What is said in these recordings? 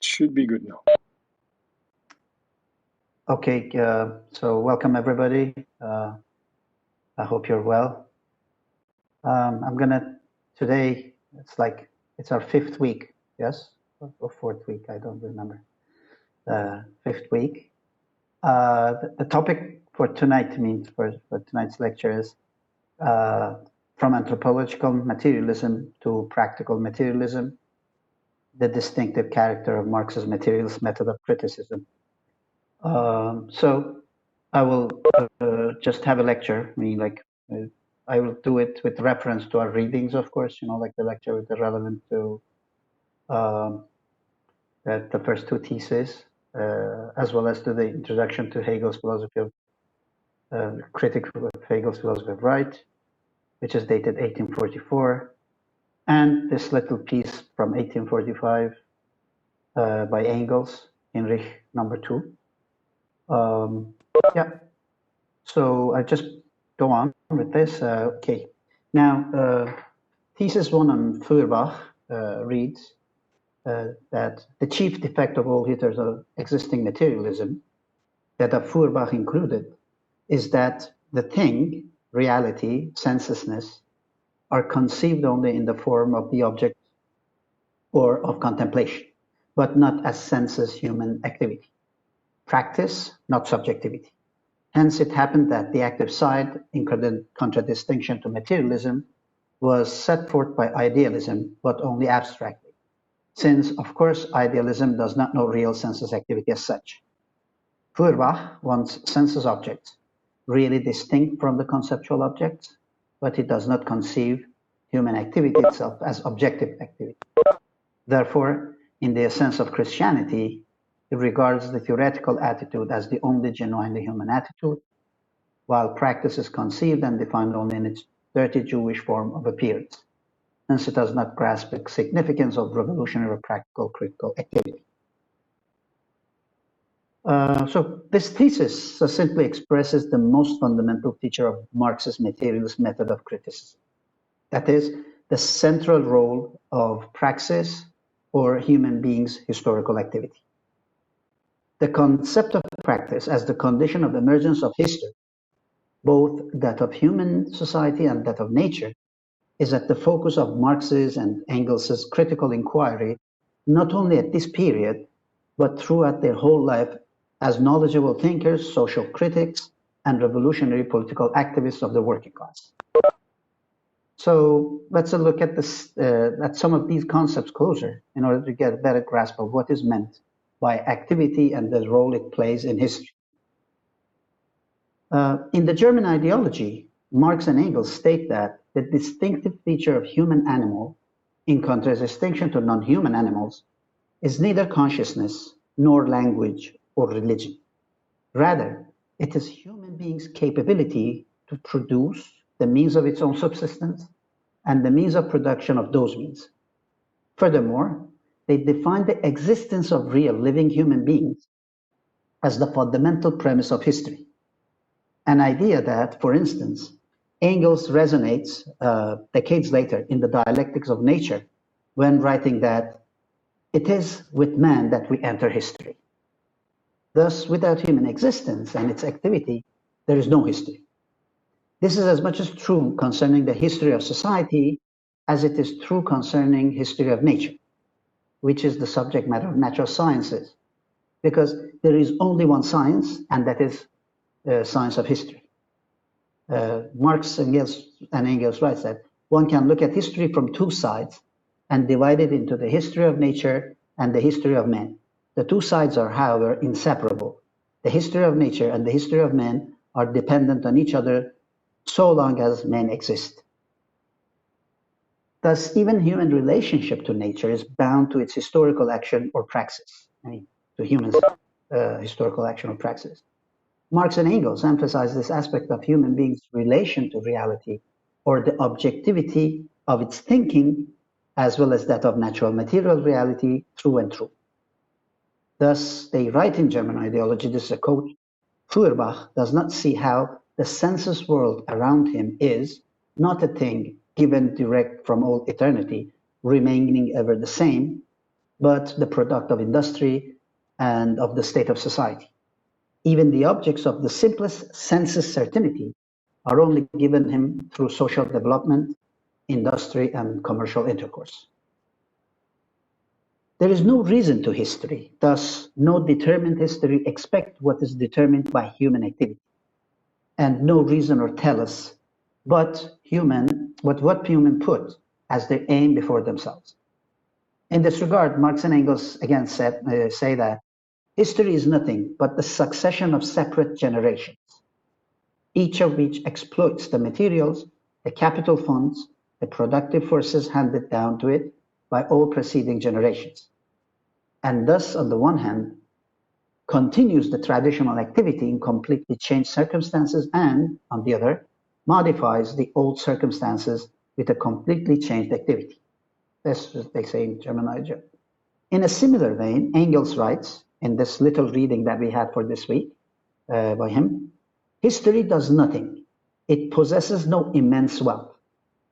Should be good now. Okay, so welcome everybody. I hope you're well. Today, it's our fifth week, yes? Or fourth week, I don't remember. Fifth week. The topic for tonight for tonight's lecture is from anthropological materialism to practical materialism, the distinctive character of Marx's materialist method of criticism. So I will just have a lecture. I will do it with reference to our readings, of course, like the lecture with the relevant to the first two theses, as well as to the introduction to Hegel's philosophy of critical of Hegel's philosophy of right, which is dated 1844, and this little piece from 1845 by Engels, Hinrich number 2. Yeah, so I just go on with this. Okay, now thesis 1 on Feuerbach reads that the chief defect of all Hitler's existing materialism, that of Feuerbach included, is that the thing, reality, senselessness, are conceived only in the form of the object or of contemplation, but not as senses human activity. Practice, not subjectivity. Hence, it happened that the active side, in contradistinction to materialism, was set forth by idealism, but only abstractly, since, of course, idealism does not know real sensus activity as such. Feuerbach wants sensus objects, really distinct from the conceptual objects, but he does not conceive human activity itself as objective activity. Therefore, in the essence of Christianity, it regards the theoretical attitude as the only genuinely human attitude, while practice is conceived and defined only in its dirty Jewish form of appearance. Hence, it does not grasp the significance of revolutionary practical critical activity. So this thesis succinctly expresses the most fundamental feature of Marx's materialist method of criticism. That is, the central role of praxis or human beings' historical activity. The concept of practice as the condition of emergence of history, both that of human society and that of nature, is at the focus of Marx's and Engels's critical inquiry, not only at this period, but throughout their whole life as knowledgeable thinkers, social critics, and revolutionary political activists of the working class. So let's look at at some of these concepts closer in order to get a better grasp of what is meant by activity and the role it plays in history. In the German ideology, Marx and Engels state that the distinctive feature of human animal, in contradistinction to non-human animals, is neither consciousness nor language or religion. Rather, it is human beings' capability to produce the means of its own subsistence and the means of production of those means. Furthermore, they define the existence of real living human beings as the fundamental premise of history. An idea that, for instance, Engels resonates decades later in the Dialectics of Nature when writing that it is with man that we enter history. Thus, without human existence and its activity, there is no history. This is as much as true concerning the history of society as it is true concerning history of nature, which is the subject matter of natural sciences, because there is only one science, and that is science of history. Marx and Engels writes that one can look at history from two sides and divide it into the history of nature and the history of man. The two sides are, however, inseparable. The history of nature and the history of man are dependent on each other so long as men exist. Thus, even human relationship to nature is bound to its historical action or praxis, to humans' historical action or praxis. Marx and Engels emphasize this aspect of human beings' relation to reality or the objectivity of its thinking, as well as that of natural material reality through and through. Thus, they write in German ideology, this is a quote, Feuerbach does not see how the sensus world around him is not a thing given direct from all eternity, remaining ever the same, but the product of industry and of the state of society. Even the objects of the simplest sensus certainty are only given him through social development, industry, and commercial intercourse. There is no reason to history, thus no determined history except what is determined by human activity, and no reason or tellus but what human put as their aim before themselves. In this regard, Marx and Engels again say that history is nothing but the succession of separate generations, each of which exploits the materials, the capital funds, the productive forces handed down to it by all preceding generations, and thus, on the one hand, continues the traditional activity in completely changed circumstances, and, on the other, modifies the old circumstances with a completely changed activity. That's what they say in terminology. In a similar vein, Engels writes, in this little reading that we had for this week by him, history does nothing. It possesses no immense wealth.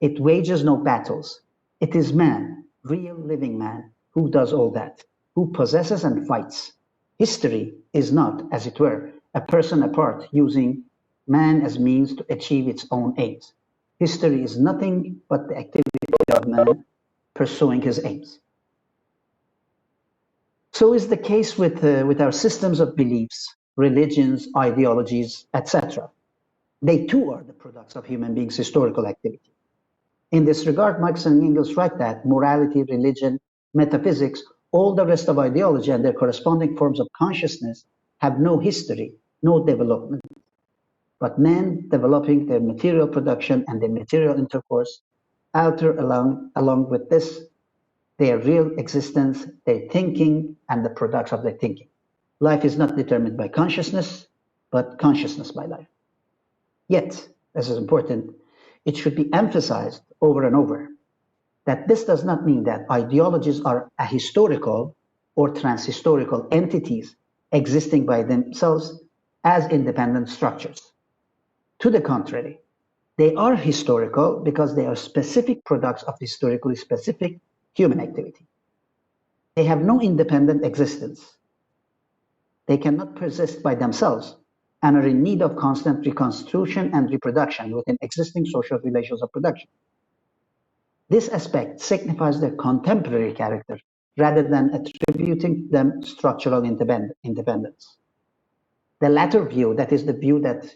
It wages no battles. It is man, real living man, who does all that, who possesses and fights. History is not, as it were, a person apart using man as means to achieve its own aims. History is nothing but the activity of man pursuing his aims. So is the case with our systems of beliefs, religions, ideologies, etc. They too are the products of human beings' historical activity. In this regard, Marx and Engels write that morality, religion, metaphysics, all the rest of ideology and their corresponding forms of consciousness have no history, no development, but men developing their material production and their material intercourse alter along with this their real existence, their thinking, and the products of their thinking. Life is not determined by consciousness, but consciousness by life. Yet, this is important, it should be emphasized over and over that this does not mean that ideologies are ahistorical or transhistorical entities existing by themselves as independent structures. To the contrary, they are historical because they are specific products of historically specific human activity. They have no independent existence. They cannot persist by themselves and are in need of constant reconstitution and reproduction within existing social relations of production. This aspect signifies their contemporary character rather than attributing them structural independence. The latter view, that is the view that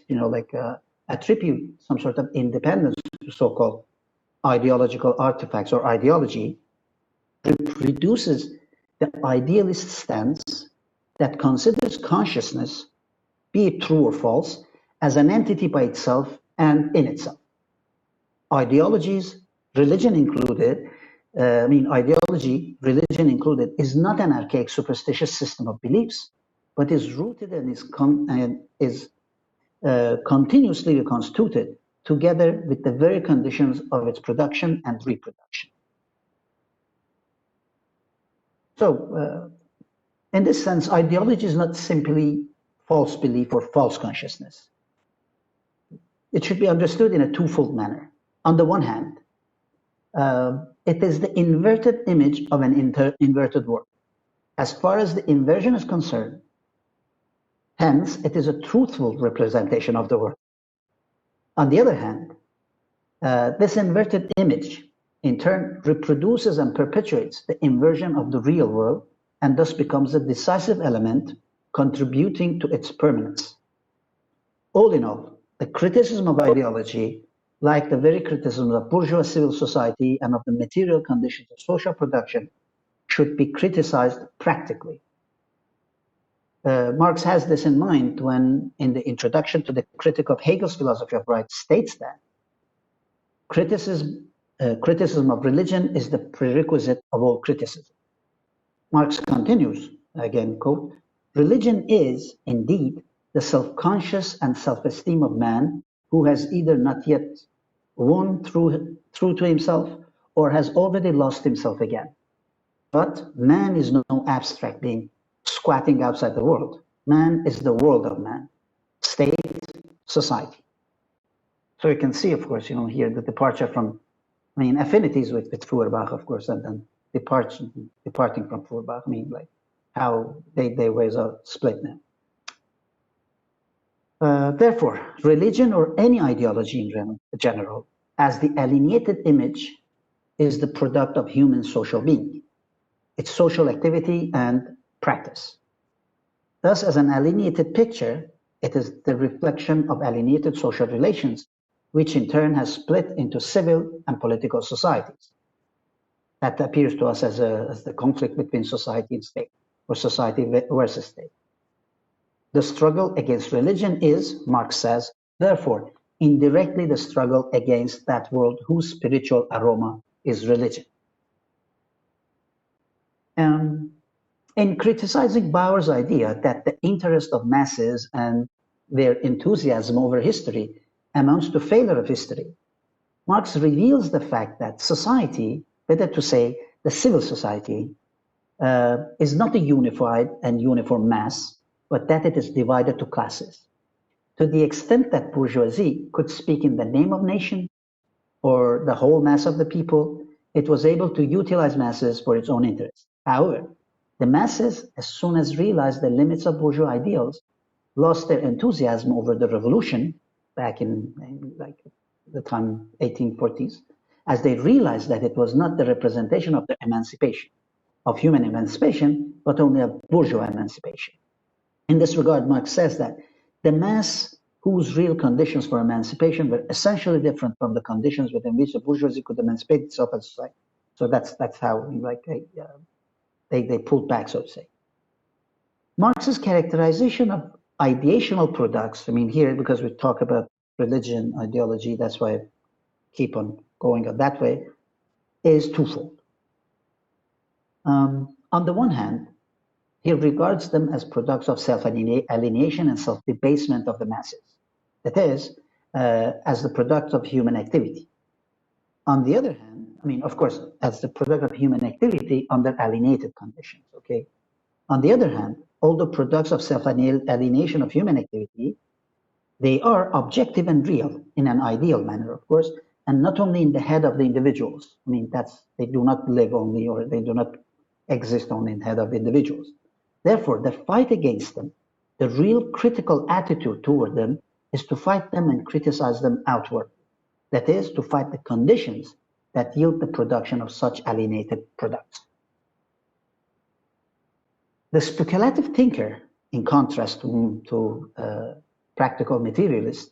attribute some sort of independence to so-called ideological artifacts or ideology, reproduces the idealist stance that considers consciousness, be it true or false, as an entity by itself and in itself. Ideologies, religion included, religion included, is not an archaic superstitious system of beliefs, but is rooted and is continuously reconstituted together with the very conditions of its production and reproduction. So, in this sense, ideology is not simply false belief or false consciousness. It should be understood in a twofold manner. On the one hand, it is the inverted image of an inverted world. As far as the inversion is concerned, hence, it is a truthful representation of the world. On the other hand, this inverted image in turn reproduces and perpetuates the inversion of the real world and thus becomes a decisive element contributing to its permanence. All in all, the criticism of ideology, like the very criticism of bourgeois civil society and of the material conditions of social production, should be criticized practically. Marx has this in mind when, in the introduction to the Critique of Hegel's philosophy of right, states that criticism of religion is the prerequisite of all criticism. Marx continues, again, quote, religion is, indeed, the self-conscious and self-esteem of man who has either not yet won through to himself or has already lost himself again. But man is no abstract being squatting outside the world. Man is the world of man, state, society. So you can see, of course, here the departure from, affinities with Feuerbach, of course, and then departing from Feuerbach. I mean, like how they ways are split now. Therefore, religion or any ideology in general, as the alienated image, is the product of human social being, its social activity and practice. Thus, as an alienated picture, it is the reflection of alienated social relations, which in turn has split into civil and political societies. That appears to us as the conflict between society and state, or society versus state. The struggle against religion is, Marx says, therefore, indirectly the struggle against that world whose spiritual aroma is religion. In criticizing Bauer's idea that the interest of masses and their enthusiasm over history amounts to failure of history, Marx reveals the fact that society, better to say the civil society, is not a unified and uniform mass, but that it is divided to classes. To the extent that bourgeoisie could speak in the name of nation or the whole mass of the people, it was able to utilize masses for its own interests. However, the masses, as soon as realized the limits of bourgeois ideals, lost their enthusiasm over the revolution back in like the time 1840s, as they realized that it was not the representation of the emancipation, of human emancipation, but only of bourgeois emancipation. In this regard, Marx says that the mass whose real conditions for emancipation were essentially different from the conditions within which the bourgeoisie could emancipate itself as a society. So that's how like they pulled back, so to say. Marx's characterization of ideational products, I mean here, because we talk about religion, ideology, that's why I keep on going that way, is twofold. On the one hand, he regards them as products of self-alienation and self-debasement of the masses. That is, as the product of human activity. On the other hand, I mean, of course, as the product of human activity under alienated conditions, okay? On the other hand, all the products of self-alienation of human activity, they are objective and real in an ideal manner, of course, and not only in the head of the individuals. I mean, they do not live only, or they do not exist only in the head of individuals. Therefore, the fight against them, the real critical attitude toward them, is to fight them and criticize them outward. That is, to fight the conditions that yield the production of such alienated products. The speculative thinker, in contrast to practical materialist,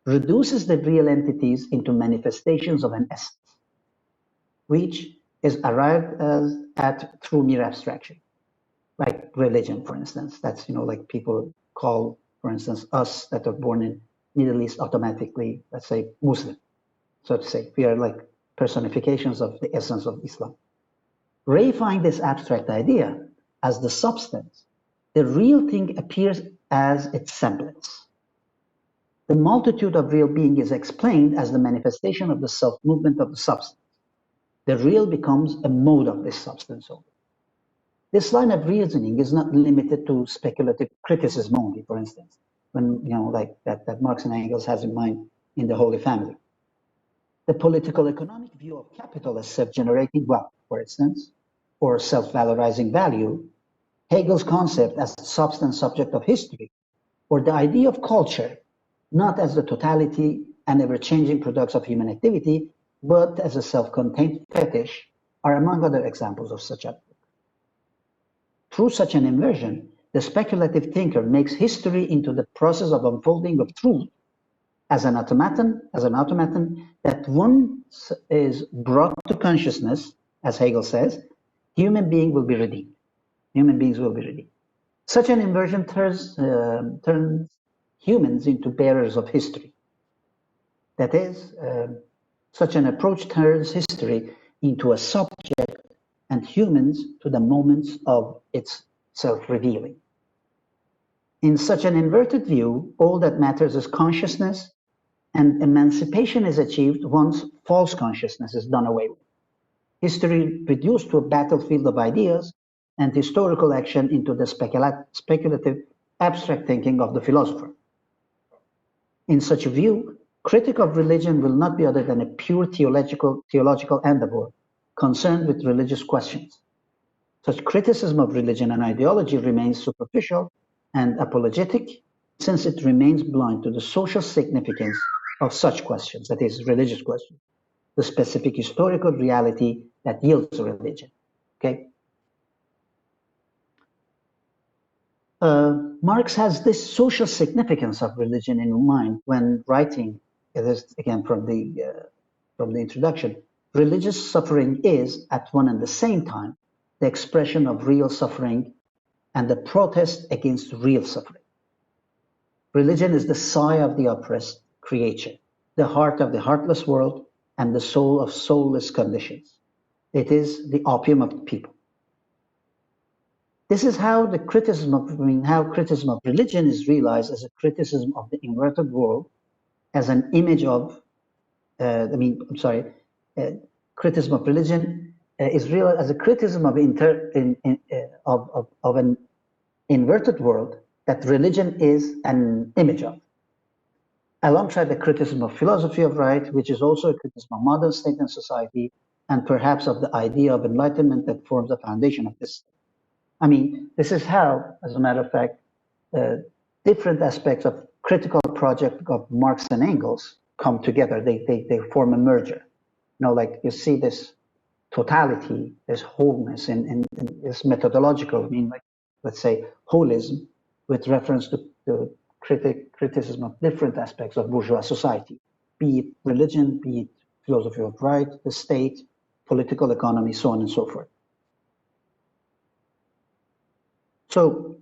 reduces the real entities into manifestations of an essence, which is arrived at through mere abstraction, like religion, for instance. That's, like people call, for instance, us that are born in Middle East automatically, let's say, Muslim, so to say. We are like personifications of the essence of Islam. Reifying this abstract idea as the substance, the real thing appears as its semblance. The multitude of real being is explained as the manifestation of the self-movement of the substance. The real becomes a mode of this substance only. This line of reasoning is not limited to speculative criticism only, for instance, when, like that Marx and Engels has in mind in the Holy Family. The political economic view of capital as self-generating wealth, for instance, or self-valorizing value, Hegel's concept as the substance subject of history, or the idea of culture, not as the totality and ever-changing products of human activity, but as a self-contained fetish, are among other examples of such outlook. Through such an inversion, the speculative thinker makes history into the process of unfolding of truth as an automaton that once is brought to consciousness, as Hegel says, human beings will be redeemed. Such an inversion turns humans into bearers of history. That is, such an approach turns history into a subject and humans to the moments of its self-revealing. In such an inverted view, all that matters is consciousness, and emancipation is achieved once false consciousness is done away with. History reduced to a battlefield of ideas, and historical action into the speculative abstract thinking of the philosopher. In such a view, critique of religion will not be other than a pure theological endeavor concerned with religious questions. Such criticism of religion and ideology remains superficial and apologetic, since it remains blind to the social significance of such questions, that is, religious questions, the specific historical reality that yields religion. Okay? Marx has this social significance of religion in mind when writing, this again from the introduction, religious suffering is, at one and the same time, the expression of real suffering and the protest against real suffering. Religion is the sigh of the oppressed creature, the heart of the heartless world, and the soul of soulless conditions. It is the opium of the people. This is how the criticism of religion is realized as a criticism of the inverted world, as an image of, criticism of religion is realized as a criticism of an inverted world that religion is an image of. Alongside the criticism of philosophy of right, which is also a criticism of modern state and society, and perhaps of the idea of enlightenment that forms the foundation of this. I mean, this is how, as a matter of fact, different aspects of critical project of Marx and Engels come together. They form a merger. You know, like you see this totality, this wholeness, in this methodological, I mean, like, let's say, holism, with reference to the criticism of different aspects of bourgeois society, be it religion, be it philosophy of right, the state, political economy, so on and so forth. So,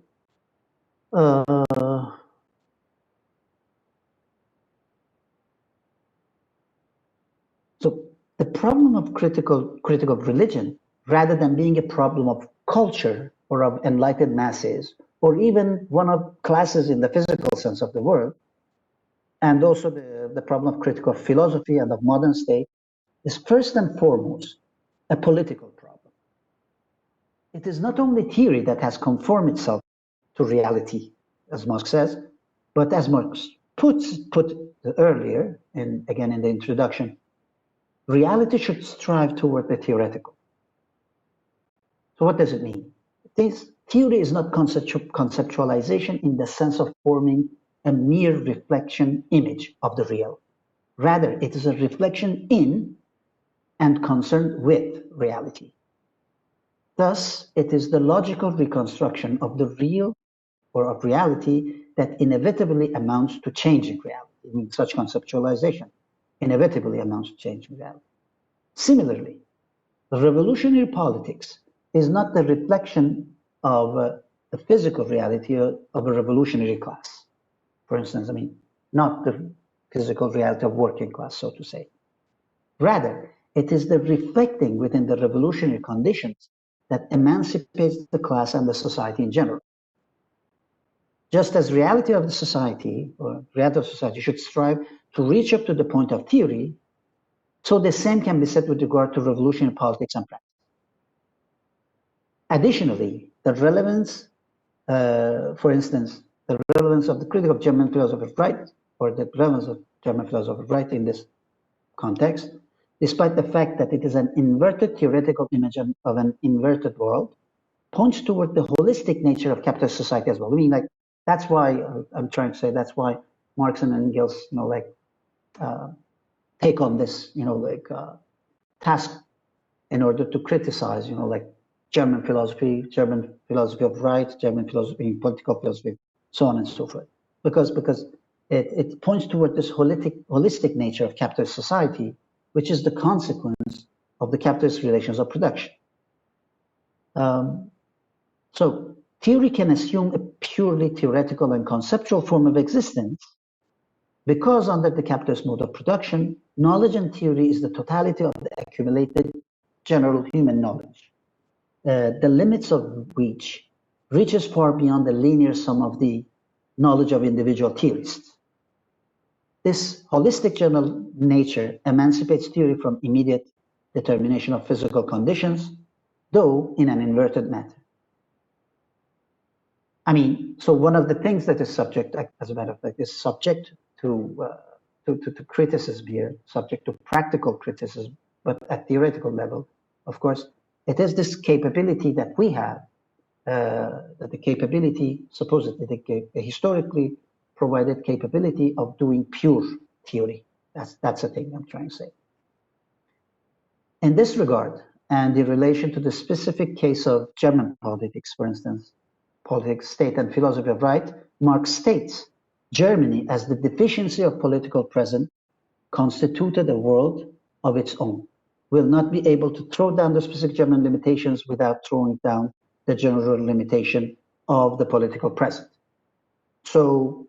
the problem of critical of religion, rather than being a problem of culture or of enlightened masses, or even one of classes in the physical sense of the word, and also the problem of critical philosophy and of modern state, is first and foremost a political problem. It is not only theory that has conformed itself to reality, as Marx says, but as Marx put earlier, again in the introduction, reality should strive toward the theoretical. So what does it mean? This theory is not conceptualization in the sense of forming a mere reflection image of the real. Rather, it is a reflection in and concerned with reality. Thus, it is the logical reconstruction of the real or of reality that inevitably amounts to changing reality. I mean, such conceptualization inevitably amounts to changing reality. Similarly, revolutionary politics is not the reflection of the physical reality of a revolutionary class. For instance, I mean, not the physical reality of working class, so to say. Rather, it is the reflecting within the revolutionary conditions that emancipates the class and the society in general. Just as reality of the society, or reality of society, should strive to reach up to the point of theory, so the same can be said with regard to revolutionary politics and practice. Additionally, the relevance, for instance, the relevance of the critic of German philosophy of right, or the relevance of German philosophy of right in this context, despite the fact that it is an inverted theoretical image of an inverted world, points toward the holistic nature of capitalist society as well. I mean, like, that's why I'm trying to say that's why Marx and Engels, you know, like, take on this, you know, like, task in order to criticize, you know, like German philosophy of right, German philosophy, political philosophy, so on and so forth. Because it points toward this holistic nature of capitalist society, which is the consequence of the capitalist relations of production. So theory can assume a purely theoretical and conceptual form of existence because under the capitalist mode of production, knowledge and theory is the totality of the accumulated general human knowledge, the limits of which reaches far beyond the linear sum of the knowledge of individual theorists. This holistic general nature emancipates theory from immediate determination of physical conditions, though in an inverted manner. I mean, so one of the things that is subject, as a matter of fact, is subject to criticism here, subject to practical criticism, but at theoretical level, Of course, it is this capability that we have, that the capability, supposedly the historically provided capability of doing pure theory. That's the thing I'm trying to say. In this regard, and in relation to the specific case of German politics, for instance, politics, state, and philosophy of right, Marx states Germany, as the deficiency of political present, constituted a world of its own, will not be able to throw down the specific German limitations without throwing down the general limitation of the political present. So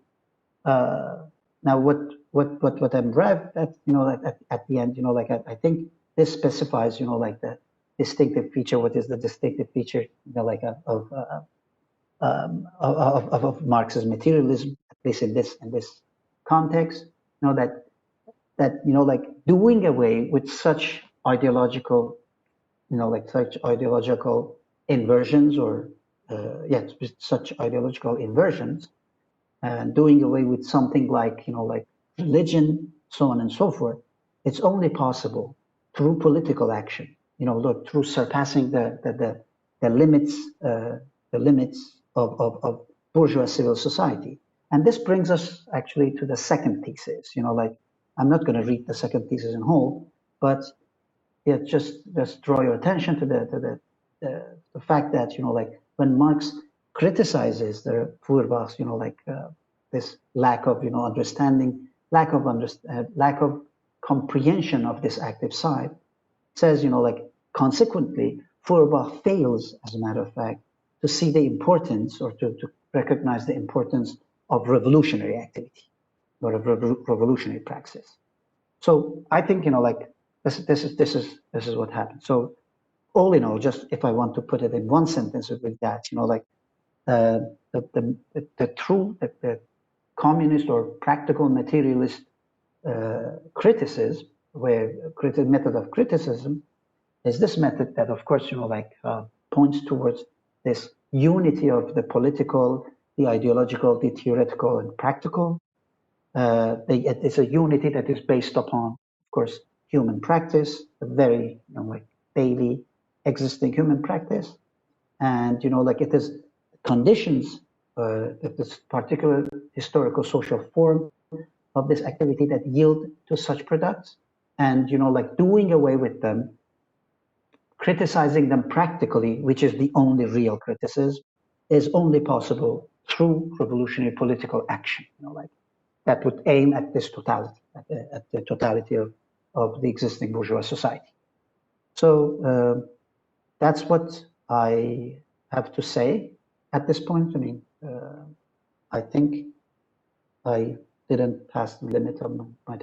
now what I'm arrived at, like at the end, like I think this specifies, like the distinctive feature. What is the distinctive feature, like of Marx's materialism, at least in this context, that like doing away with such ideological, such ideological inversions, or with such ideological inversions, and doing away with something like like religion, so on and so forth. It's only possible through political action. Look, through surpassing the limits, of bourgeois civil society. And this brings us actually to the second thesis. Like, I'm not going to read the second thesis in whole, but yeah, just draw your attention to the fact that like when Marx criticizes the Feuerbach's this lack of understanding, lack of comprehension of this active side, says like consequently Feuerbach fails, as a matter of fact, to see the importance, or to recognize the importance of revolutionary activity, or of revolutionary praxis. So I think like this is what happened. So all in all, just if I want to put it in one sentence with that, like the true the communist or practical materialist criticism, where method of criticism is this method that, of course, points towards this unity of the political, the ideological, the theoretical, and practical. It's a unity that is based upon, of course, human practice, a very daily existing human practice, and it is conditions, this particular historical social form of this activity that yield to such products, and doing away with them, criticizing them practically, which is the only real criticism, is only possible through revolutionary political action. That would aim at this totality, at the totality of the existing bourgeois society. So that's what I have to say at this point. I mean, I think I didn't pass the limit of my